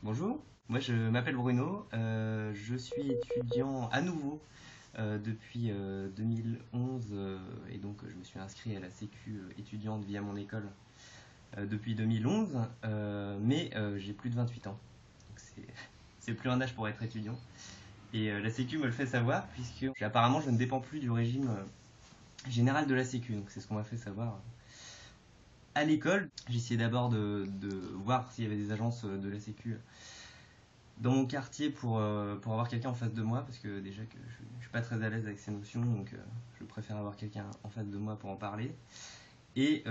Bonjour, moi je m'appelle Bruno, je suis étudiant à nouveau depuis 2011 et donc je me suis inscrit à la Sécu étudiante via mon école depuis 2011, mais j'ai plus de 28 ans, donc c'est plus un âge pour être étudiant. Et la Sécu me le fait savoir puisque apparemment je ne dépends plus du régime général de la Sécu, donc c'est ce qu'on m'a fait savoir à l'école. J'ai essayé d'abord de voir s'il y avait des agences de la Sécu dans mon quartier pour avoir quelqu'un en face de moi, parce que déjà que je suis pas très à l'aise avec ces notions, donc je préfère avoir quelqu'un en face de moi pour en parler. Et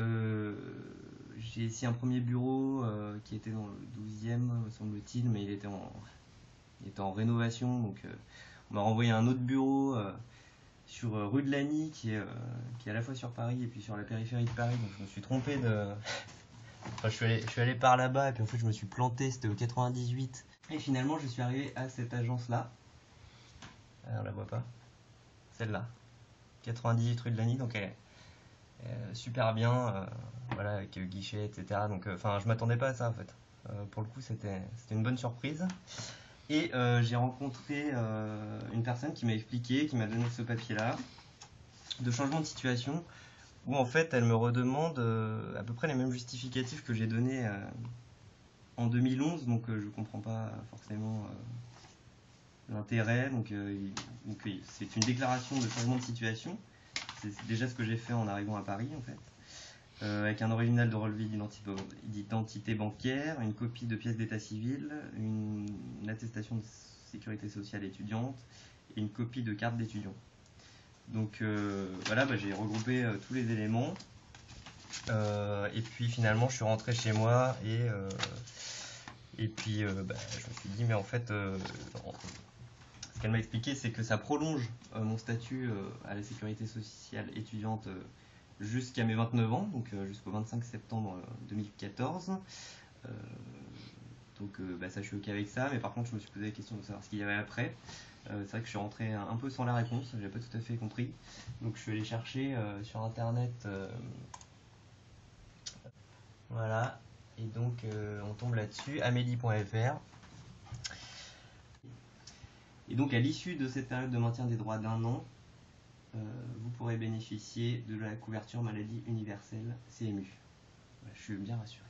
j'ai essayé un premier bureau qui était dans le 12e, me semble-t-il, mais il était en rénovation, donc on m'a renvoyé à un autre bureau sur rue de Lagny, qui est à la fois sur Paris et puis sur la périphérie de Paris, donc je me suis trompé de... Enfin, je suis allé par là-bas et puis en fait je me suis planté, c'était au 98. Et finalement je suis arrivé à cette agence-là. On la voit pas. Celle-là. 98 rue de Lagny, donc elle est super bien, voilà, avec guichet, etc. Donc enfin je m'attendais pas à ça en fait. Pour le coup c'était une bonne surprise. Et j'ai rencontré une personne qui m'a expliqué, qui m'a donné ce papier-là, de changement de situation, où en fait elle me redemande à peu près les mêmes justificatifs que j'ai donnés en 2011, donc je comprends pas forcément l'intérêt. Donc, c'est une déclaration de changement de situation. C'est déjà ce que j'ai fait en arrivant à Paris en fait. Avec un original de relevé d'identité bancaire, une copie de pièce d'état civil, une attestation de sécurité sociale étudiante et une copie de carte d'étudiant. Donc voilà, bah, j'ai regroupé tous les éléments. Et puis finalement je suis rentré chez moi et puis bah, je me suis dit mais en fait ce qu'elle m'a expliqué c'est que ça prolonge mon statut à la sécurité sociale étudiante jusqu'à mes 29 ans, donc jusqu'au 25 septembre 2014. Euh, donc bah, ça je suis ok avec ça, mais par contre je me suis posé la question de savoir ce qu'il y avait après. C'est vrai que je suis rentré un peu sans la réponse, j'avais pas tout à fait compris. Donc je suis allé chercher sur internet, voilà, et donc on tombe là-dessus, amélie.fr. Et donc à l'issue de cette période de maintien des droits d'un an, vous pourrez bénéficier de la couverture maladie universelle CMU. Voilà, je suis bien rassuré.